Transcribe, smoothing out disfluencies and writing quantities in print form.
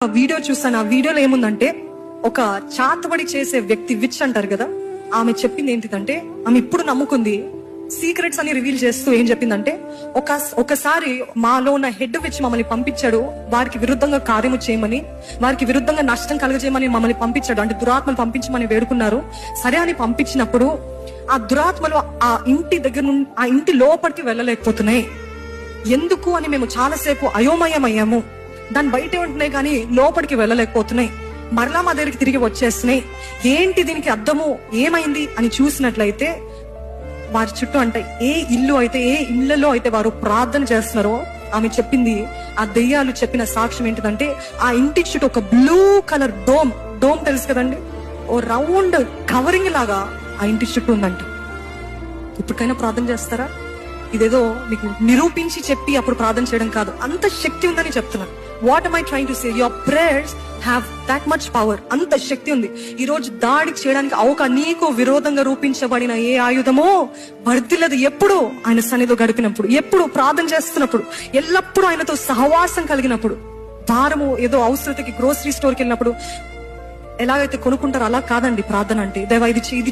Video చూసాను. ఆ వీడియోలో ఏముందంటే, ఒక చాతబడి చేసే వ్యక్తి, విచ్ అంటారు కదా, ఆమె చెప్పింది ఏంటిదంటే, ఆమె ఇప్పుడు నమ్ముకుంది సీక్రెట్స్ అని రివీల్ చేస్తూ ఏం చెప్పిందంటే, ఒకసారి మాలో ఉన్న హెడ్ విచ్ మమ్మల్ని పంపించాడు, వారికి విరుద్ధంగా కార్యము చేయమని, వారికి విరుద్ధంగా నష్టం కలుగజేయమని మమ్మల్ని పంపించాడు. అంటే దురాత్మలు పంపించమని వేడుకున్నారు. సరే అని పంపించినప్పుడు ఆ దురాత్మలు ఆ ఇంటి దగ్గర నుండి ఆ ఇంటి లోపలికి వెళ్ళలేకపోతున్నాయి. ఎందుకు అని మేము చాలాసేపు అయోమయం అయ్యాము. దాని బయట ఉంటున్నాయి కానీ లోపలికి వెళ్ళలేకపోతున్నాయి. మరలా మా దగ్గరికి తిరిగి వచ్చేస్తున్నాయి. ఏంటి దీనికి అర్థము, ఏమైంది అని చూసినట్లయితే, వారి చుట్టూ అంటే ఏ ఇళ్లలో అయితే వారు ప్రార్థన చేస్తున్నారో, ఆమె చెప్పింది, ఆ దెయ్యాలు చెప్పిన సాక్ష్యం ఏంటిదంటే, ఆ ఇంటి చుట్టూ ఒక బ్లూ కలర్ డోమ్ తెలుసు కదండి, ఓ రౌండ్ కవరింగ్ లాగా ఆ ఇంటి చుట్టూ ఉందంట. ఇప్పటికైనా ప్రార్థన చేస్తారా? ఇదేదో మీకు నిరూపించి చెప్పి అప్పుడు ప్రార్థన చేయడం కాదు, అంత శక్తి ఉందని చెప్తున్నాను. What am I trying to say? Your prayers have that much power. అంత శక్తి ఉంది. ఈ రోజు దాడి చేయడానికి నీకు విరోధంగా రూపించబడిన ఏ ఆయుధమో వర్ధిల్లదు. ఎప్పుడు ఆయన సన్నిధిలో గడిపినప్పుడు, ఎప్పుడు ప్రార్థన చేస్తున్నప్పుడు, ఎల్లప్పుడూ ఆయనతో సహవాసం కలిగినప్పుడు. వారము ఏదో అవసరతకి గ్రోసరీ స్టోర్కి వెళ్ళినప్పుడు ఎలాగైతే కొనుక్కుంటారో అలా కాదండి ప్రార్థన అంటే. దేవా ఇది